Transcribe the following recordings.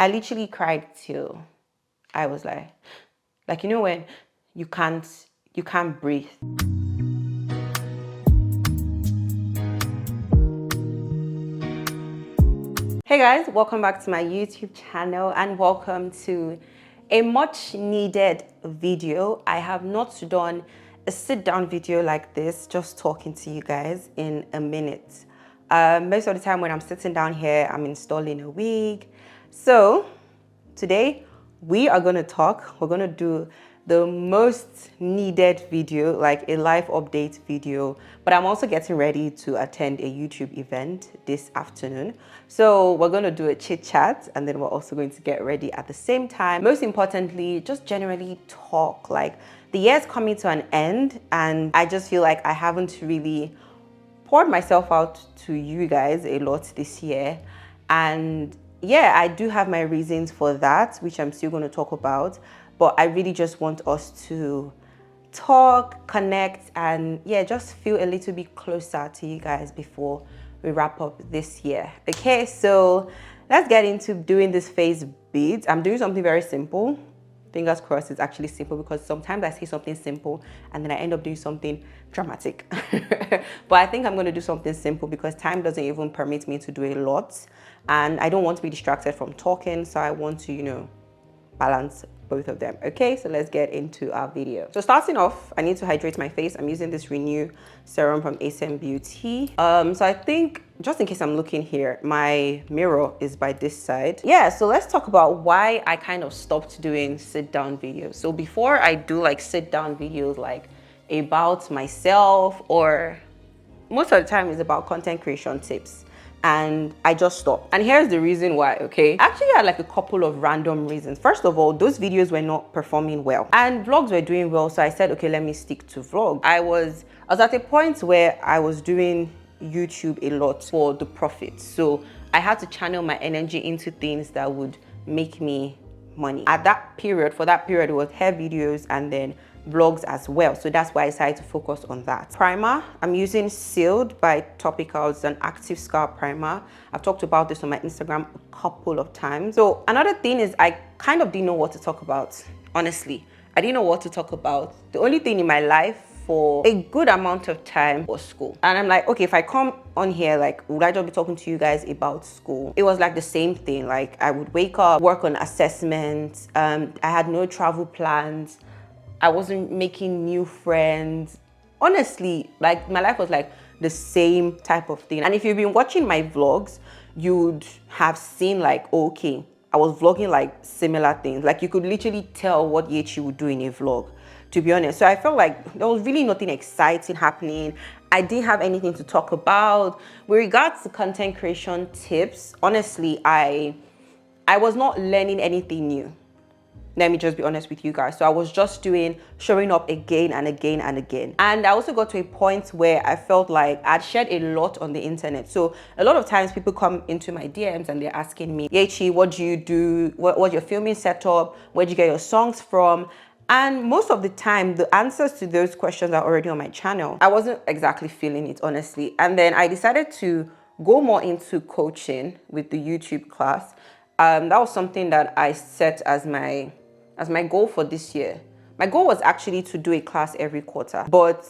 I literally cried till I was like, you know, when you can't breathe. Hey guys, welcome back to my YouTube channel and welcome to a much needed video. I have not done a sit down video like this, just talking to you guys in a minute. Most of the time when I'm sitting down here, I'm installing a wig. So today we are going to talk. We're going to do the most needed video, like a live update video, but I'm also getting ready to attend a YouTube event this afternoon. So we're going to do a chit chat and then we're also going to get ready at the same time. Most importantly, just generally talk. Like, the year's coming to an end and I just feel like I haven't really poured myself out to you guys a lot this year. And yeah, I do have my reasons for that, which I'm still going to talk about. But I really just want us to talk, connect, and yeah, just feel a little bit closer to you guys before we wrap up this year. Okay, so let's get into doing this face beads. I'm doing something very simple. Fingers crossed it's actually simple, because sometimes I say something simple and then I end up doing something dramatic. But I think I'm going to do something simple because time doesn't even permit me to do a lot. And I don't want to be distracted from talking. So I want to, you know, balance both of them. Okay, so let's get into our video. So starting off, I need to hydrate my face. I'm using this Renew serum from ASM Beauty. So I think, just in case I'm looking here, my mirror is by this side. Yeah, so let's talk about why I kind of stopped doing sit down videos. So before I do like sit down videos like about myself, or most of the time it's about content creation tips, and I just stopped. And here's the reason why, okay? Actually, I had like a couple of random reasons. First of all, those videos were not performing well and vlogs were doing well. So I said, okay, let me stick to vlog. I was at a point where I was doing YouTube a lot for the profit. So I had to channel my energy into things that would make me money. At that period, for that period, it was hair videos and then vlogs as well. So that's why I decided to focus on that. Primer, I'm using Sealed by Topicals, an active scalp primer. I've talked about this on my Instagram a couple of times. So another thing is I kind of didn't know what to talk about. Honestly, I didn't know what to talk about. The only thing in my life for a good amount of time was school. And I'm like, okay, if I come on here, like, would I just be talking to you guys about school? It was like the same thing. Like, I would wake up, work on assessments. I had no travel plans. I wasn't making new friends. Honestly, like, my life was like the same type of thing. And if you've been watching my vlogs, you'd have seen like, okay, I was vlogging like similar things. Like, you could literally tell what Yechi would do in a vlog, to be honest. So I felt like there was really nothing exciting happening. I didn't have anything to talk about. With regards to content creation tips, honestly, I was not learning anything new. Let me just be honest with you guys. So I was just showing up again and again and again. And I also got to a point where I felt like I'd shared a lot on the internet. So a lot of times people come into my DMs and they're asking me, Yechi, what do you do? What's your filming setup? Where'd you get your songs from? And most of the time, the answers to those questions are already on my channel. I wasn't exactly feeling it, honestly. And then I decided to go more into coaching with the YouTube class. That was something that I set as my goal for this year. My goal was actually to do a class every quarter, but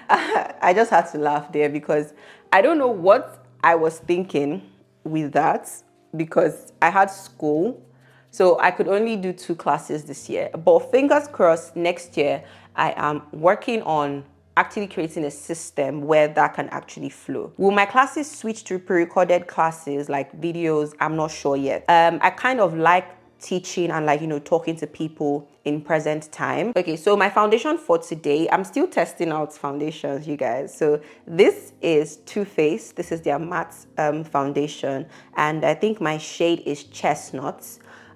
I just had to laugh there because I don't know what I was thinking with that, because I had school, so I could only do 2 classes this year. But fingers crossed, next year I am working on actually creating a system where that can actually flow. Will my classes switch to pre-recorded classes like videos? I'm not sure yet. I kind of like teaching and, like, you know, talking to people in present time. Okay, so my foundation for today, I'm still testing out foundations, you guys. So this is Too Faced. This is their matte foundation, and I think my shade is Chestnut.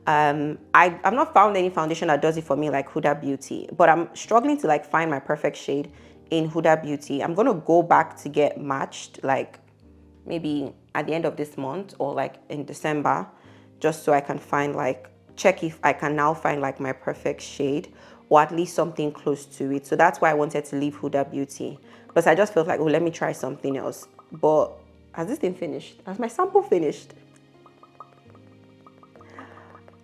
I've not found any foundation that does it for me like Huda Beauty, but I'm struggling to like find my perfect shade in Huda Beauty. I'm gonna go back to get matched like maybe at the end of this month or like in December, just so I can find like, check if I can now find like my perfect shade, or at least something close to it. So that's why I wanted to leave Huda Beauty, because I just felt like, oh, let me try something else. But has this thing finished? Has my sample finished?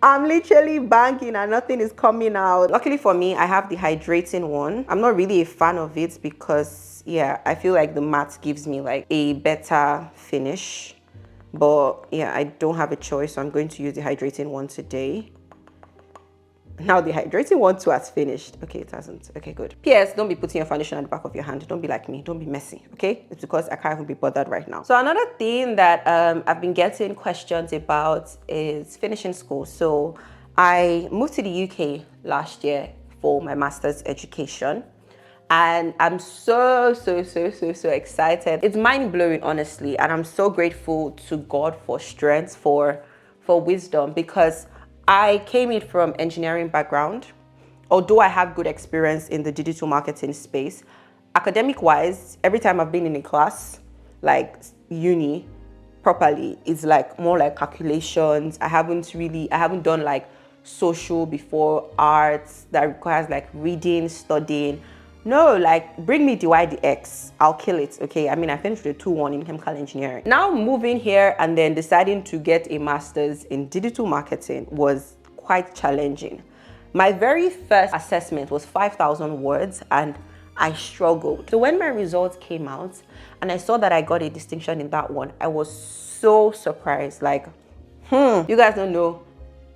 I'm literally banking and nothing is coming out. Luckily for me, I have the hydrating one. I'm not really a fan of it because, yeah, I feel like the matte gives me like a better finish. But yeah, I don't have a choice, so I'm going to use the hydrating one today. Now the hydrating one too has finished. Okay, it hasn't. Okay, good. PS, don't be putting your foundation at the back of your hand. Don't be like me. Don't be messy, okay? It's because I can't even be bothered right now. So another thing that I've been getting questions about is finishing school. So I moved to the UK last year for my master's education. And I'm so excited. It's mind-blowing, honestly. And I'm so grateful to God for strength, for wisdom, because I came in from engineering background. Although I have good experience in the digital marketing space, academic-wise, every time I've been in a class, like uni, properly, it's like more like calculations. I haven't done like social before, arts that requires like reading, studying. No, like bring me the Y, the X, I'll kill it, okay? I mean, I finished with a 2-1 in chemical engineering. Now moving here and then deciding to get a master's in digital marketing was quite challenging. My very first assessment was 5,000 words and I struggled. So when my results came out and I saw that I got a distinction in that one, I was so surprised. Like, you guys don't know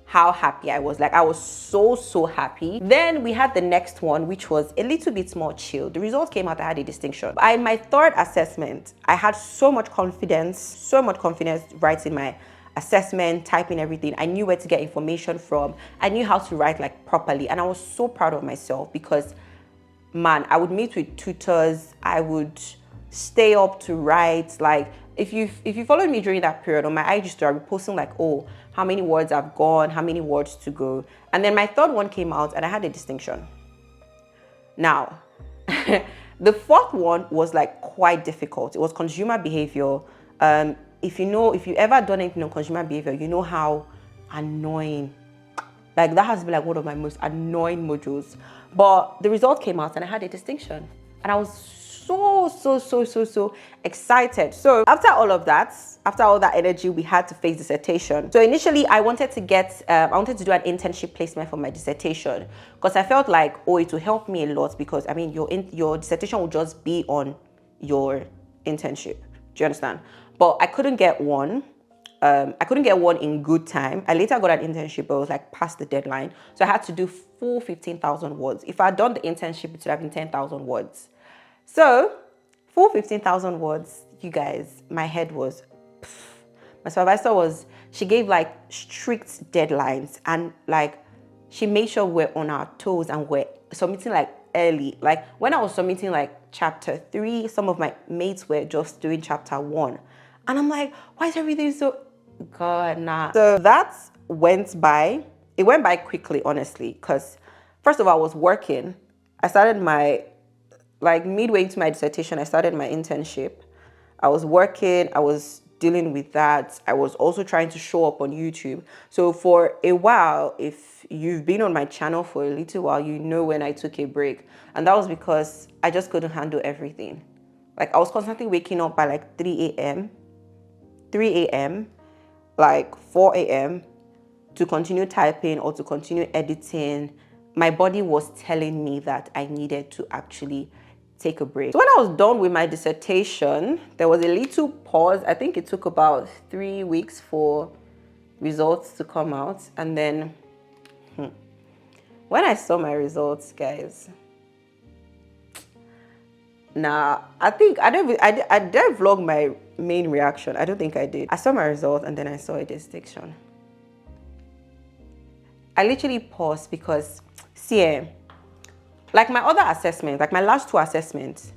how happy I was. Like, I was so happy. Then we had the next one, which was a little bit more chill. The results came out, I had a distinction. In my third assessment, I had so much confidence writing my assessment, typing everything. I knew where to get information from. I knew how to write like properly. And I was so proud of myself because, man, I would meet with tutors. I would stay up to write. Like, if you followed me during that period on my IG story, I'd be posting like, oh, how many words I've gone, how many words to go. And then my third one came out and I had a distinction. Now, the fourth one was like quite difficult. It was consumer behavior. If you ever done anything on consumer behavior, you know how annoying. Like, that has been like one of my most annoying modules. But the result came out and I had a distinction. And I was so excited. So after all that energy, we had to face dissertation. So initially I wanted to do an internship placement for my dissertation because I felt like, oh, it will help me a lot because, I mean, your dissertation will just be on your internship. Do you understand? But I couldn't get one. I couldn't get one in good time. I later got an internship, but it was like past the deadline. So I had to do full 15,000 words. If I had done the internship, it would have been 10,000 words. So, full 15,000 words, you guys, my head was, my supervisor she gave like strict deadlines and like, she made sure we're on our toes and we're submitting like early. Like when I was submitting like chapter 3, some of my mates were just doing chapter 1. And I'm like, why is everything so, God, nah. So that went by, it went by quickly, honestly, because first of all, I was working. I started midway into my dissertation, I started my internship. I was working, I was dealing with that. I was also trying to show up on YouTube. So for a while, if you've been on my channel for a little while, you know when I took a break. And that was because I just couldn't handle everything. Like I was constantly waking up by like 3 a.m., like 4 a.m. to continue typing or to continue editing. My body was telling me that I needed to actually take a break. So when I was done with my dissertation, there was a little pause. I think it took about 3 weeks for results to come out. And then when I saw my results, guys, I didn't vlog my main reaction. I don't think I did. I saw my results and then I saw a distinction. I literally paused because, see, like my other assessments, like my last 2 assessments,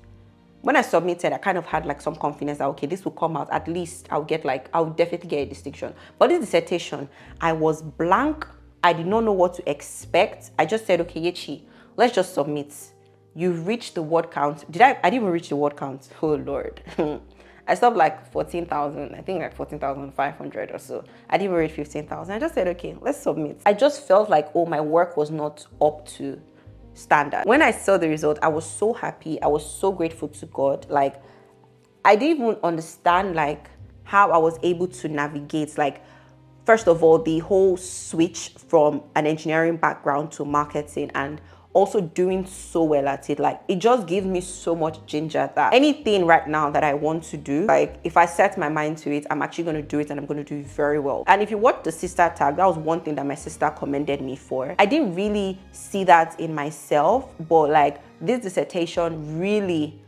when I submitted, I kind of had like some confidence that, okay, this will come out. At least I'll definitely get a distinction. But this dissertation, I was blank. I did not know what to expect. I just said, okay, Yechi, let's just submit. You've reached the word count. I didn't even reach the word count. Oh, Lord. I stopped like 14,000, I think like 14,500 or so. I didn't even reach 15,000. I just said, okay, let's submit. I just felt like, oh, my work was not up to standard. When I saw the result, I was so happy. I was so grateful to God. Like, I didn't even understand like how I was able to navigate. Like, first of all, the whole switch from an engineering background to marketing and also doing so well at it, like it just gives me so much ginger that anything right now that I want to do, like if I set my mind to it, I'm actually going to do it and I'm going to do it very well. And if you watch the sister tag, that was one thing that my sister commended me for. I didn't really see that in myself, but like this dissertation really,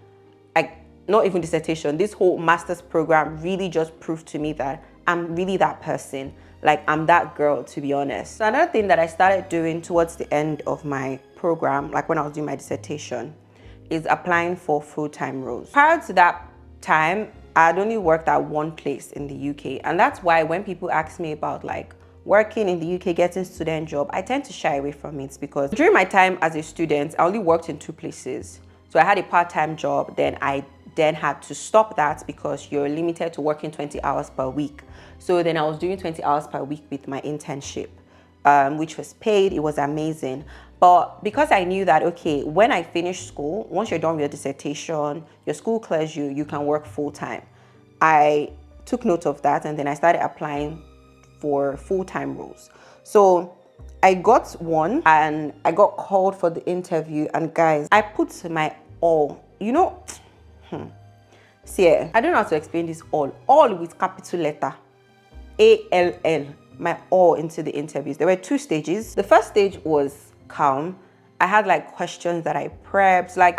like not even dissertation, this whole master's program really just proved to me that I'm really that person. Like I'm that girl, to be honest. So another thing that I started doing towards the end of my program, like when I was doing my dissertation, is applying for full-time roles. Prior to that time, I had only worked at one place in the UK. And that's why when people ask me about like working in the UK, getting student job, I tend to shy away from it because during my time as a student, I only worked in 2 places. So I had a part-time job, then I had to stop that because you're limited to working 20 hours per week. So then I was doing 20 hours per week with my internship, which was paid. It was amazing. But because I knew that, okay, when I finish school, once you're done with your dissertation, your school clears you, you can work full-time. I took note of that and then I started applying for full-time roles. So I got one and I got called for the interview, and guys, I put my all, you know, see, I don't know how to explain this all with capital letter, ALL, my all into the interviews. There were 2 stages. The first stage was calm. I had like questions that I prepped, like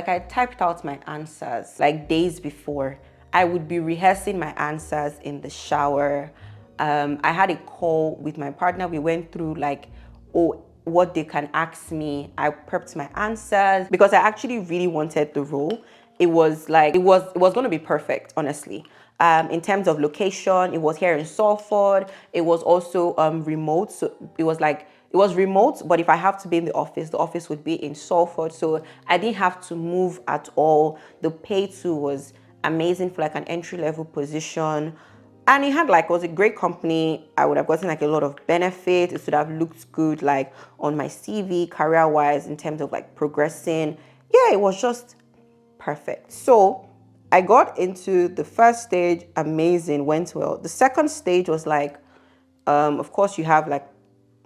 I typed out my answers like days before. I would be rehearsing my answers in the shower. I had a call with my partner. We went through like, what they can ask me. I prepped my answers because I actually really wanted the role. It was like, it was going to be perfect, honestly. In terms of location, it was here in Salford. It was also remote. So it was remote, but if I have to be in the office would be in Salford. So I didn't have to move at all. The pay too was amazing for like an entry-level position. And it was a great company. I would have gotten like a lot of benefits. It should have looked good like on my CV, career-wise, in terms of like progressing. Yeah, it was just perfect. So I got into the first stage, amazing, went well. The second stage was like, of course you have like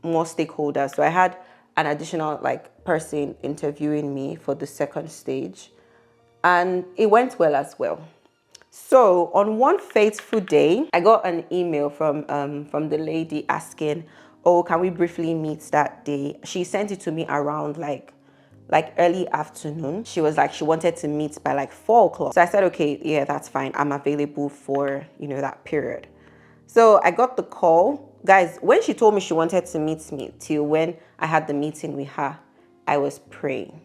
more stakeholders. So I had an additional like person interviewing me for the second stage, and it went well as well. So on one fateful day, I got an email from the lady asking, oh, can we briefly meet that day? She sent it to me around like early afternoon. She was like, she wanted to meet by like 4 o'clock. So I said, okay, yeah, that's fine. I'm available for, you know, that period. So I got the call. Guys, when she told me she wanted to meet me till when I had the meeting with her, I was praying.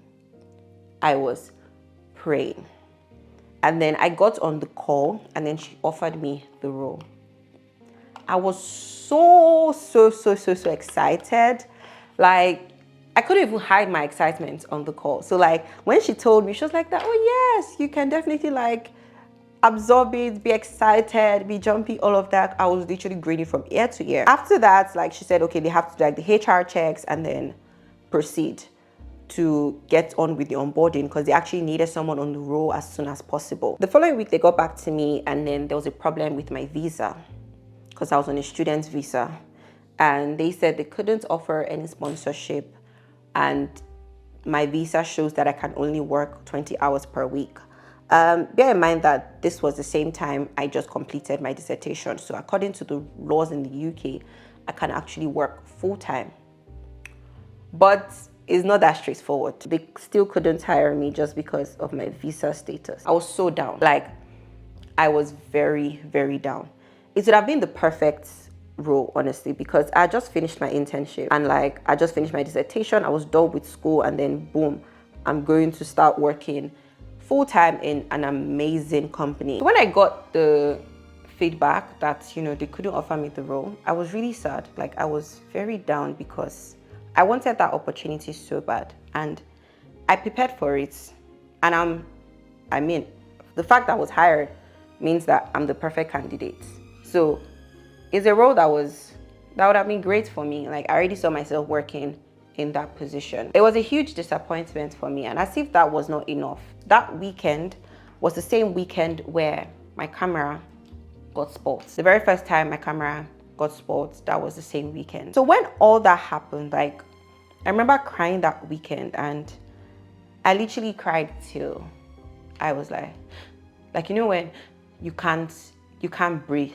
And then I got on the call and then she offered me the role. I was so excited. Like, I couldn't even hide my excitement on the call. So like when she told me, she was like that, oh yes, you can definitely like absorb it, be excited, be jumpy, all of that. I was literally grinning from ear to ear. After that, like she said, okay, they have to do like the HR checks and then proceed to get on with the onboarding because they actually needed someone on the role as soon as possible. The following week, they got back to me and then there was a problem with my visa because I was on a student visa, and they said they couldn't offer any sponsorship and my visa shows that I can only work 20 hours per week. Bear in mind that this was the same time I just completed my dissertation. So according to the laws in the UK, I can actually work full-time. But it's not that straightforward. They still couldn't hire me just because of my visa status. I was so down. Like, I was very, very down. It would have been the perfect role, honestly, because I just finished my internship and like I just finished my dissertation. I was done with school and then boom, I'm going to start working full-time in an amazing company. So when I got the feedback that, you know, they couldn't offer me the role, I was really sad. Like, I was very down because I wanted that opportunity so bad and I prepared for it. And the fact that I was hired means that I'm the perfect candidate. So it's a role that would have been great for me. Like, I already saw myself working in that position. It was a huge disappointment for me, and as if that was not enough, that weekend was the same weekend where my camera got spoiled. The very first time my camera got spoiled. That was the same weekend. So when all that happened, like, I remember crying that weekend, and I literally cried till I was like, you know, when you can't breathe.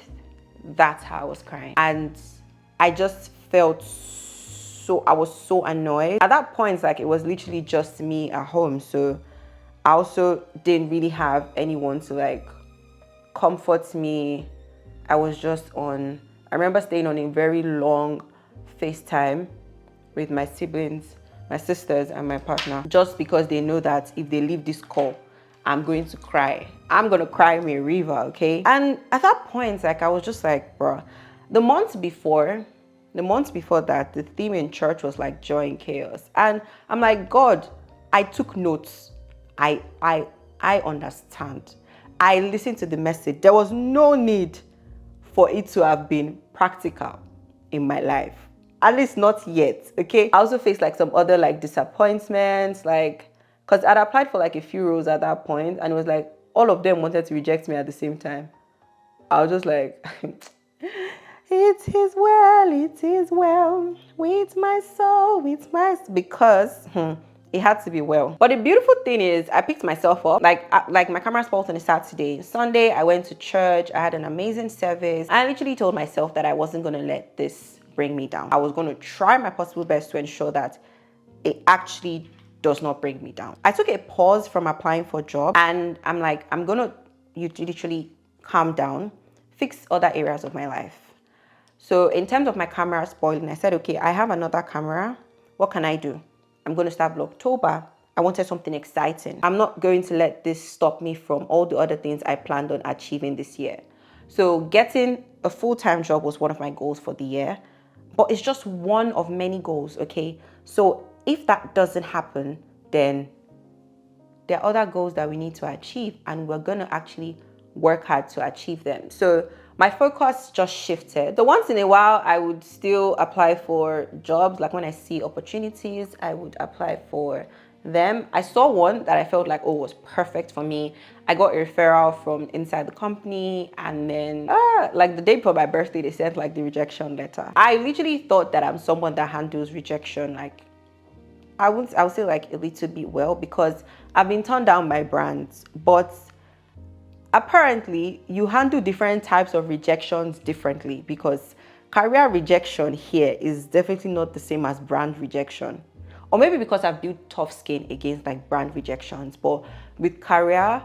That's how I was crying. And I just felt I was so annoyed. At that point, like, it was literally just me at home. So I also didn't really have anyone to like comfort me. I was just I remember staying on a very long FaceTime with my siblings, my sisters, and my partner, just because they know that if they leave this call, I'm going to cry. I'm gonna cry me a river, okay? And at that point, like, I was just like, bro, the month before that, the theme in church was like joy in chaos. And I'm like, God, I took notes. I understand. I listened to the message. There was no need for it to have been practical in my life. At least not yet, okay? I also faced like some other like disappointments, like, because I'd applied for like a few roles at that point, and it was like all of them wanted to reject me at the same time. I was just like, it is well with my soul, because it had to be well. But the beautiful thing is, I picked myself up. Like my camera spoiled on a Saturday. Sunday, I went to church. I had an amazing service. I literally told myself that I wasn't going to let this bring me down. I was going to try my possible best to ensure that it actually does not bring me down. I took a pause from applying for jobs, and I'm like, I'm going to literally calm down, fix other areas of my life. So in terms of my camera spoiling, I said, okay, I have another camera. What can I do? I'm going to start Vlogtober. I wanted something exciting. I'm not going to let this stop me from all the other things I planned on achieving this year. So getting a full-time job was one of my goals for the year, but it's just one of many goals, okay? So if that doesn't happen, then there are other goals that we need to achieve, and we're going to actually work hard to achieve them. So my focus just shifted. So once in a while, I would still apply for jobs. Like when I see opportunities, I would apply for them. I saw one that I felt like, oh, was perfect for me. I got a referral from inside the company, and then like the day before my birthday, they sent like the rejection letter. I literally thought that I'm someone that handles rejection, like, I would say like a little bit well, because I've been turned down by brands, but apparently you handle different types of rejections differently, because career rejection here is definitely not the same as brand rejection. Or maybe because I've built tough skin against like brand rejections, but with career,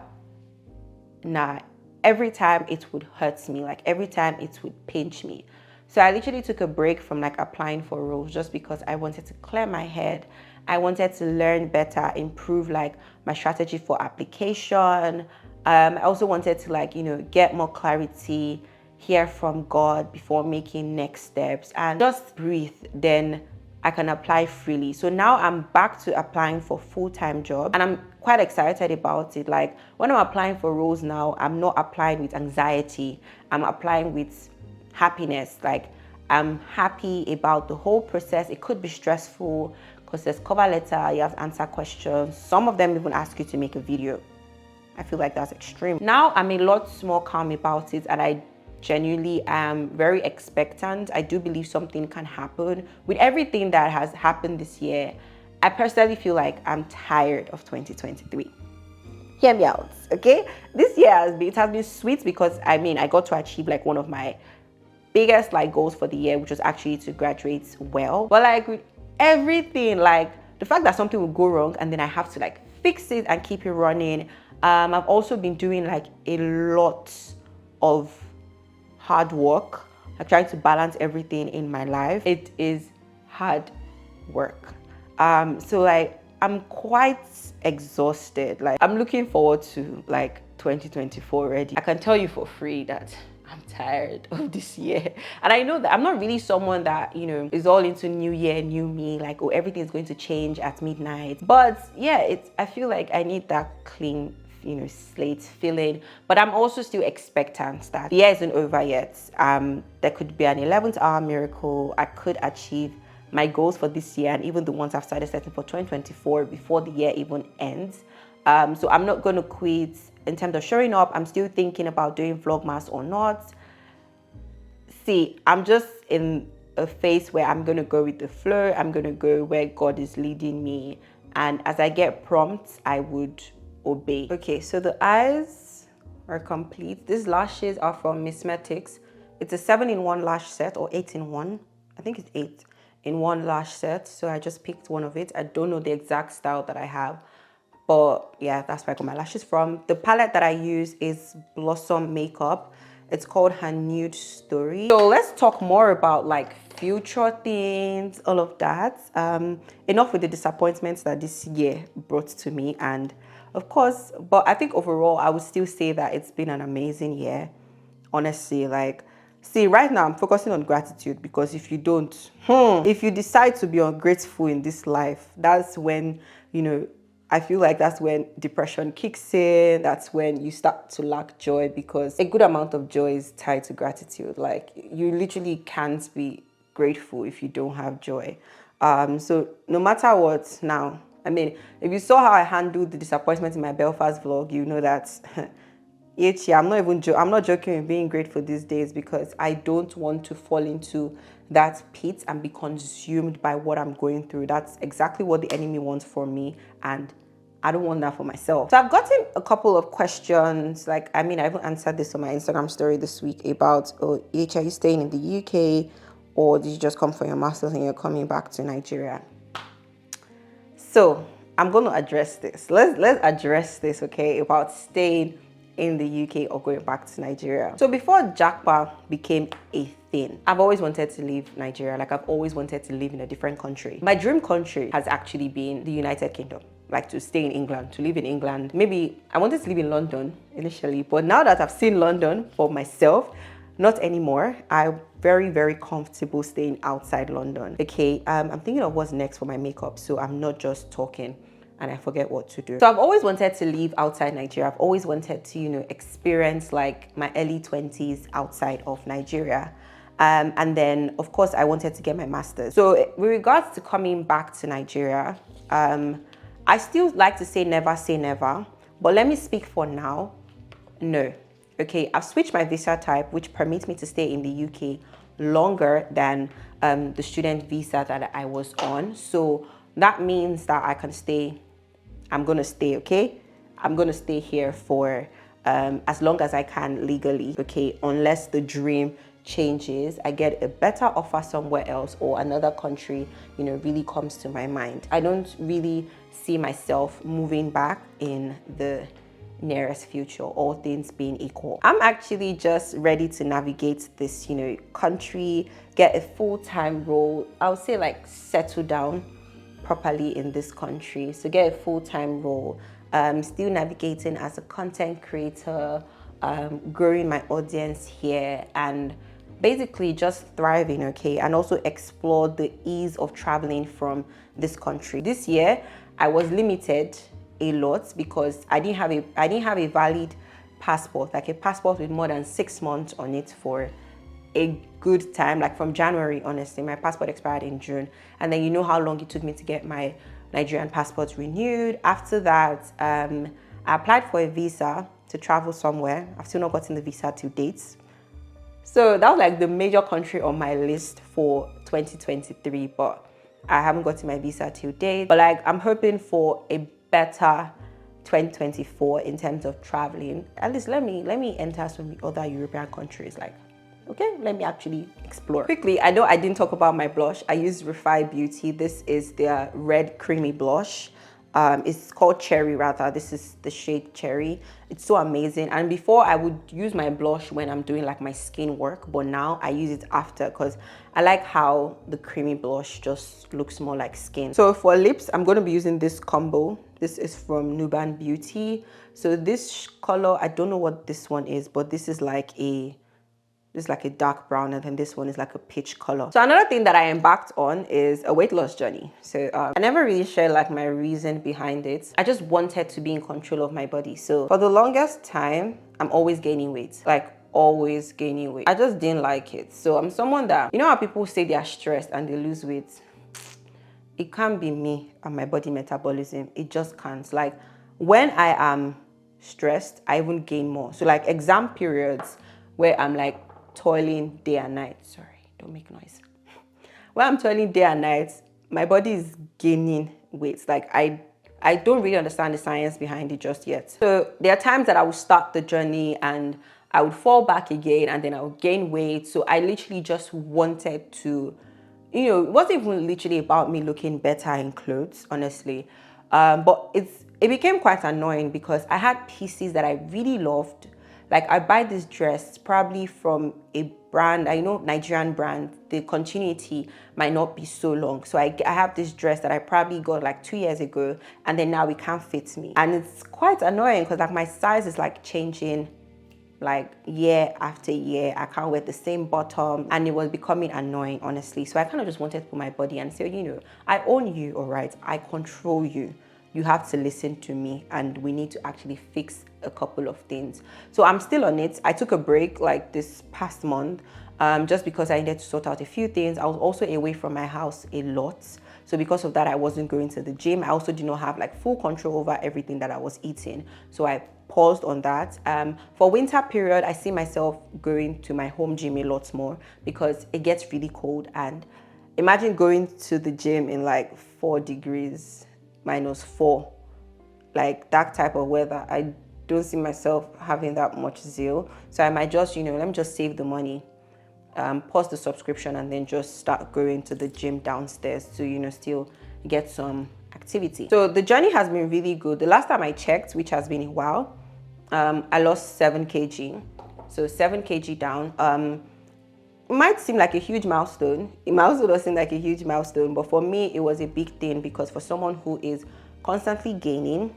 nah, every time it would hurt me, like every time it would pinch me. So I literally took a break from like applying for roles, just because I wanted to clear my head. I wanted to learn better, improve like my strategy for application. I also wanted to like, you know, get more clarity, hear from God before making next steps, and just breathe. Then I can apply freely. So now I'm back to applying for full-time jobs, and I'm quite excited about it. Like when I'm applying for roles now, I'm not applying with anxiety. I'm applying with happiness. Like I'm happy about the whole process. It could be stressful because there's cover letter, you have to answer questions. Some of them even ask you to make a video. I feel like that's extreme. Now I'm a lot more calm about it, and I genuinely am very expectant. I do believe something can happen. With everything that has happened this year, I personally feel like I'm tired of 2023. Hear me out, okay? This year has been sweet, because I mean, I got to achieve like one of my biggest like goals for the year, which was actually to graduate well. But like with everything, like the fact that something will go wrong and then I have to like fix it and keep it running. I've also been doing like a lot of hard work, like trying to balance everything in my life. It is hard work. So like I'm quite exhausted. Like I'm looking forward to like 2024 already. I can tell you for free that I'm tired of this year. And I know that I'm not really someone that, you know, is all into new year, new me, like, oh, everything's going to change at midnight. But yeah, I feel like I need that clean, you know, slate feeling. But I'm also still expectant that the year isn't over yet. There could be an 11th hour miracle. I could achieve my goals for this year, and even the ones I've started setting for 2024 before the year even ends. So I'm not going to quit. In terms of showing up, I'm still thinking about doing Vlogmas or not. See, I'm just in a phase where I'm going to go with the flow. I'm going to go where God is leading me. And as I get prompts, I would obey. Okay, so the eyes are complete. These lashes are from Mismetics. It's a 7-in-1 lash set, or 8-in-1. I think it's 8-in-1 lash set. So I just picked one of it. I don't know the exact style that I have. But yeah, that's where I got my lashes from. The palette that I use is Blossom Makeup. It's called Her Nude Story. So let's talk more about like future things, all of that. Enough with the disappointments that this year brought to me. And of course, but I think overall, I would still say that it's been an amazing year. Honestly, like, see, right now I'm focusing on gratitude, because if you don't, if you decide to be ungrateful in this life, that's when, you know, I feel like that's when depression kicks in. That's when you start to lack joy, because a good amount of joy is tied to gratitude. Like, you literally can't be grateful if you don't have joy. So no matter what now, I mean, if you saw how I handled the disappointment in my Belfast vlog, you know that I'm not joking with being grateful these days, because I don't want to fall into that pit and be consumed by what I'm going through. That's exactly what the enemy wants for me, and I don't want that for myself. So I've gotten a couple of questions. Like, I mean, I even answered this on my Instagram story this week about, oh, H, are you staying in the UK, or did you just come for your master's and you're coming back to Nigeria? So I'm going to address this. Let's address this, okay, about staying in the UK or going back to Nigeria. So before Jackpot became a thing, I've always wanted to leave Nigeria. Like, I've always wanted to live in a different country. My dream country has actually been the United Kingdom. Like, to stay in England, to live in England. Maybe I wanted to live in London initially, but now that I've seen London for myself, not anymore. I'm very, very comfortable staying outside London. Okay, I'm thinking of what's next for my makeup, so I'm not just talking and I forget what to do. So I've always wanted to live outside Nigeria. I've always wanted to, you know, experience like my early 20s outside of Nigeria. And then, of course, I wanted to get my master's. So with regards to coming back to Nigeria, I still like to say never, but let me speak for now. No. Okay, I've switched my visa type, which permits me to stay in the UK longer than the student visa that I was on. So that means that I can stay. I'm going to stay, okay? I'm going to stay here for as long as I can legally, okay? Unless the dream changes, I get a better offer somewhere else, or another country, you know, really comes to my mind. I don't really see myself moving back in the nearest future, all things being equal. I'm actually just ready to navigate this, you know, country, get a full-time role. I would say like settle down properly in this country. So get a full-time role, still navigating as a content creator, growing my audience here, and basically just thriving, okay? And also explore the ease of traveling from this country. This year, I was limited a lot because I didn't have a valid passport, like a passport with more than 6 months on it for a good time. Like from January, honestly, my passport expired in June, and then you know how long it took me to get my Nigerian passport renewed. After that, I applied for a visa to travel somewhere. I've still not gotten the visa to date. So that was like the major country on my list for 2023, but I haven't gotten my visa till date. But like, I'm hoping for a better 2024 in terms of traveling. At least let me enter some other European countries. Like, okay, let me actually explore. Quickly, I know I didn't talk about my blush. I use Refi Beauty. This is their red creamy blush. It's called Cherry rather. This is the shade Cherry. It's so amazing. And before, I would use my blush when I'm doing like my skin work, but now I use it after because I like how the creamy blush just looks more like skin. So for lips, I'm going to be using this combo. This is from Nuban Beauty. So this color, I don't know what this one is, but this is like a dark brown, and then this one is like a peach color. So another thing that I embarked on is a weight loss journey. So I never really shared like my reason behind it. I just wanted to be in control of my body. So for the longest time, I'm always gaining weight, like always gaining weight. I just didn't like it. So I'm someone that, you know how people say they are stressed and they lose weight? It can't be me and my body metabolism. It just can't. Like when I am stressed, I even gain more. So like exam periods where I'm like toiling day and night, sorry, don't make noise. When I'm toiling day and night, my body is gaining weight. Like I don't really understand the science behind it just yet. So there are times that I would start the journey and I would fall back again and then I would gain weight. So I literally just wanted to, it wasn't even literally about me looking better in clothes, honestly. But it became quite annoying because I had pieces that I really loved. Like I buy this dress probably from a brand, I know Nigerian brand, the continuity might not be so long. So I have this dress that I probably got like 2 years ago and then now it can't fit me. And it's quite annoying because like my size is like changing like year after year. I can't wear the same bottom and it was becoming annoying, honestly. So I kind of just wanted to put my body and say, I own you, all right? I control you. You have to listen to me and we need to actually fix a couple of things. So I'm still on it. I took a break like this past month just because I needed to sort out a few things. I was also away from my house a lot. So because of that, I wasn't going to the gym. I also did not have like full control over everything that I was eating. So I paused on that. For winter period, I see myself going to my home gym a lot more because it gets really cold. And imagine going to the gym in like 4 degrees -4, like that type of weather. I don't see myself having that much zeal. So I might just, let me just save the money, pause the subscription and then just start going to the gym downstairs to, still get some activity. So the journey has been really good. The last time I checked, which has been a while, I lost 7 kg. So 7 kg down. It might seem like a huge milestone. It might also not seem like a huge milestone, but for me, it was a big thing because for someone who is constantly gaining,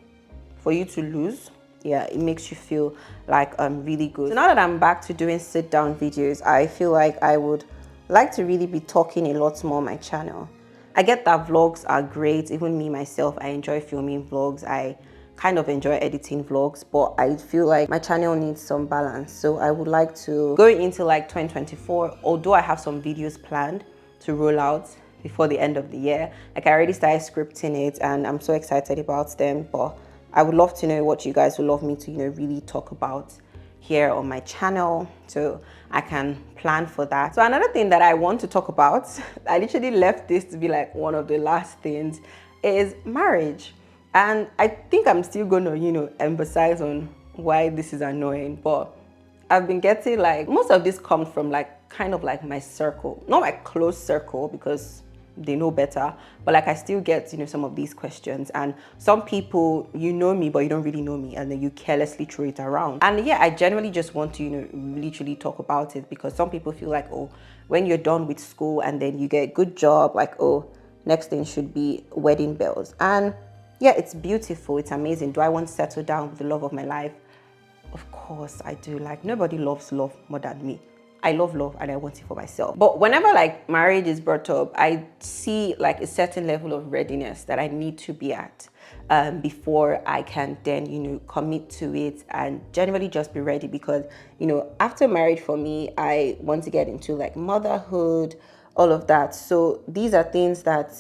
for you to lose, yeah, it makes you feel like really good. So now that I'm back to doing sit down videos, I feel like I would like to really be talking a lot more on my channel. I get that vlogs are great. Even me myself, I enjoy filming vlogs. I kind of enjoy editing vlogs, but I feel like my channel needs some balance. So I would like to go into like 2024, although I have some videos planned to roll out before the end of the year. Like I already started scripting it and I'm so excited about them, but I would love to know what you guys would love me to, really talk about here on my channel so I can plan for that. So another thing that I want to talk about, I literally left this to be like one of the last things, is marriage. And I think I'm still gonna, emphasize on why this is annoying, but I've been getting like, most of this comes from like, kind of like my circle, not my close circle because they know better, but like I still get, some of these questions and some people, me, but you don't really know me and then you carelessly throw it around. And yeah, I generally just want to, literally talk about it because some people feel like, oh, when you're done with school and then you get a good job, like, oh, next thing should be wedding bells. And yeah, it's beautiful, it's amazing. Do I want to settle down with the love of my life? Of course I do. Like nobody loves love more than me. I love love and I want it for myself. But whenever like marriage is brought up, I see like a certain level of readiness that I need to be at before I can then, commit to it and generally just be ready because, after marriage for me, I want to get into like motherhood, all of that. So these are things that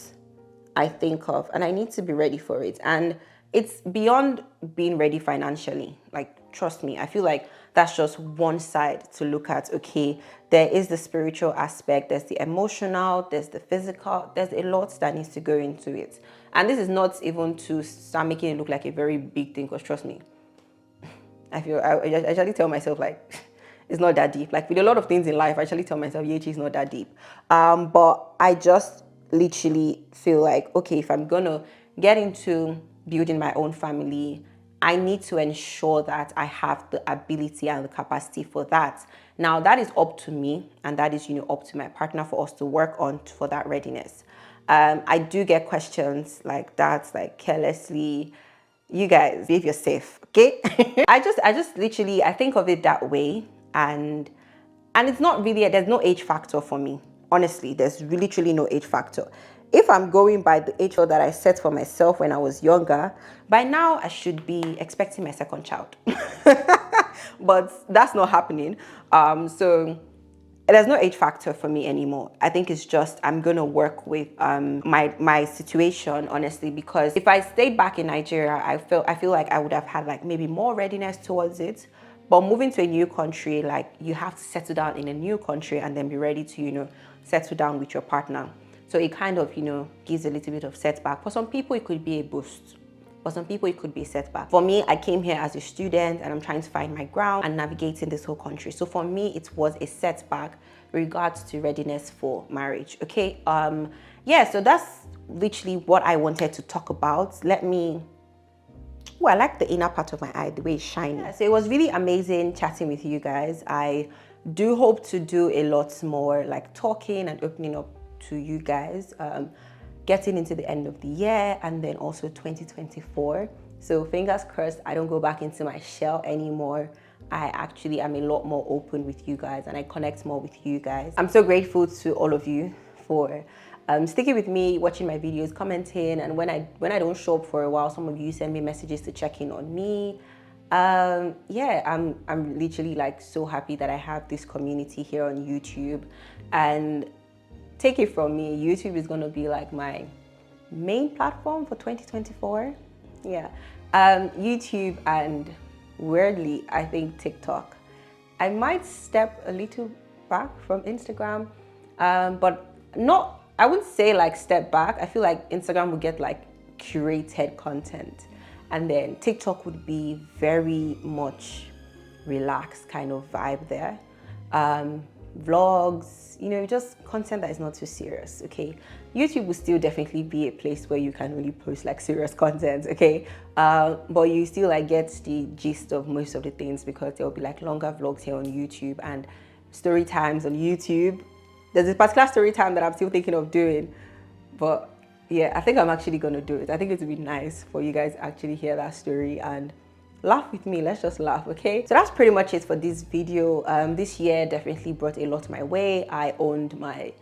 I think of and I need to be ready for it. And it's beyond being ready financially. Like, trust me, I feel like that's just one side to look at. Okay, there is the spiritual aspect, there's the emotional, there's the physical, there's a lot that needs to go into it. And this is not even to start making it look like a very big thing, because trust me, I actually tell myself like, it's not that deep. Like with a lot of things in life, I actually tell myself, Yechi, it's not that deep. But I just literally feel like, okay, if I'm gonna get into building my own family, I need to ensure that I have the ability and the capacity for that. Now that is up to me and that is, up to my partner for us to work on for that readiness. I do get questions like that, like carelessly, you guys behave yourself, okay? I just literally, I think of it that way and it's not really, there's no age factor for me. Honestly, there's literally no age factor. If I'm going by the age that I set for myself when I was younger, by now I should be expecting my second child. But that's not happening. So there's no age factor for me anymore. I think it's just I'm gonna work with my situation, honestly, because if I stayed back in Nigeria, I feel like I would have had like maybe more readiness towards it. But moving to a new country, like you have to settle down in a new country and then be ready to, settle down with your partner. So it kind of, gives a little bit of setback. For some people, it could be a boost. For some people, it could be a setback. For me, I came here as a student and I'm trying to find my ground and navigating this whole country. So for me, it was a setback regards to readiness for marriage. Okay. Yeah, so that's literally what I wanted to talk about. I like the inner part of my eye, the way it's shiny. Yeah, so it was really amazing chatting with you guys. I do hope to do a lot more like talking and opening up to you guys, getting into the end of the year and then also 2024. So fingers crossed I don't go back into my shell anymore. I actually am a lot more open with you guys and I connect more with you guys. I'm so grateful to all of you for sticking with me, watching my videos, commenting, and when I don't show up for a while, some of you send me messages to check in on me. Yeah, I'm literally like so happy that I have this community here on YouTube, and take it from me, YouTube is gonna be like my main platform for 2024. Yeah, YouTube and weirdly, I think TikTok. I might step a little back from Instagram, but not, I wouldn't say like step back. I feel like Instagram would get like curated content and then TikTok would be very much relaxed kind of vibe there. Vlogs, just content that is not too serious, okay? YouTube will still definitely be a place where you can only post like serious content, okay? But you still like get the gist of most of the things because there will be like longer vlogs here on YouTube and story times on YouTube. There's a particular story time that I'm still thinking of doing, but yeah, I think I'm actually gonna do it. I think it would be nice for you guys to actually hear that story and laugh with me. Let's just laugh, okay? So that's pretty much it for this video. This year definitely brought a lot my way. I owned my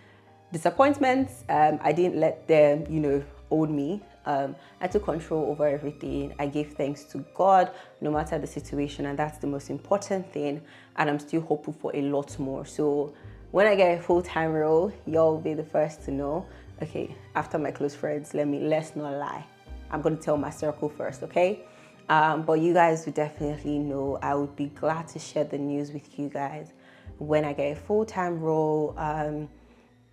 disappointments. I didn't let them, own me. I took control over everything. I gave thanks to God, no matter the situation, and that's the most important thing. And I'm still hopeful for a lot more. So when I get a full-time role, y'all will be the first to know. Okay, after my close friends, let's not lie. I'm gonna tell my circle first, okay? But you guys will definitely know. I would be glad to share the news with you guys when I get a full-time role.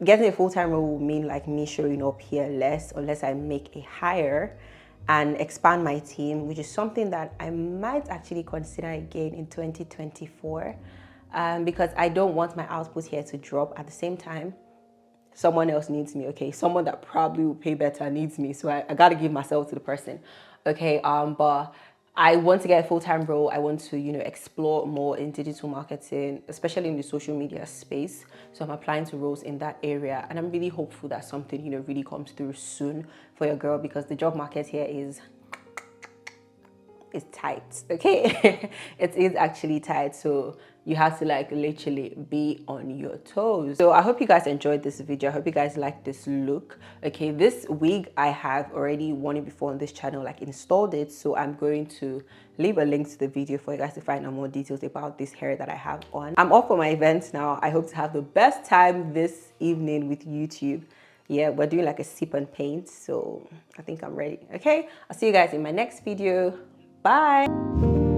Getting a full-time role will mean like me showing up here less unless I make a hire and expand my team, which is something that I might actually consider again in 2024. Because I don't want my output here to drop. At the same time, someone else needs me, okay? Someone that probably will pay better needs me. So I gotta give myself to the person, okay? But I want to get a full-time role. I want to, explore more in digital marketing, especially in the social media space. So I'm applying to roles in that area. And I'm really hopeful that something, really comes through soon for your girl because the job market here is tight, okay? It is actually tight, so you have to like literally be on your toes. So I hope you guys enjoyed this video. I hope you guys like this look. Okay, this wig I have already worn it before on this channel, like installed it, so I'm going to leave a link to the video for you guys to find out more details about this hair that I have on. I'm off for my event now. I hope to have the best time this evening with YouTube. Yeah, we're doing like a sip and paint, so I think I'm ready. Okay, I'll see you guys in my next video. Bye.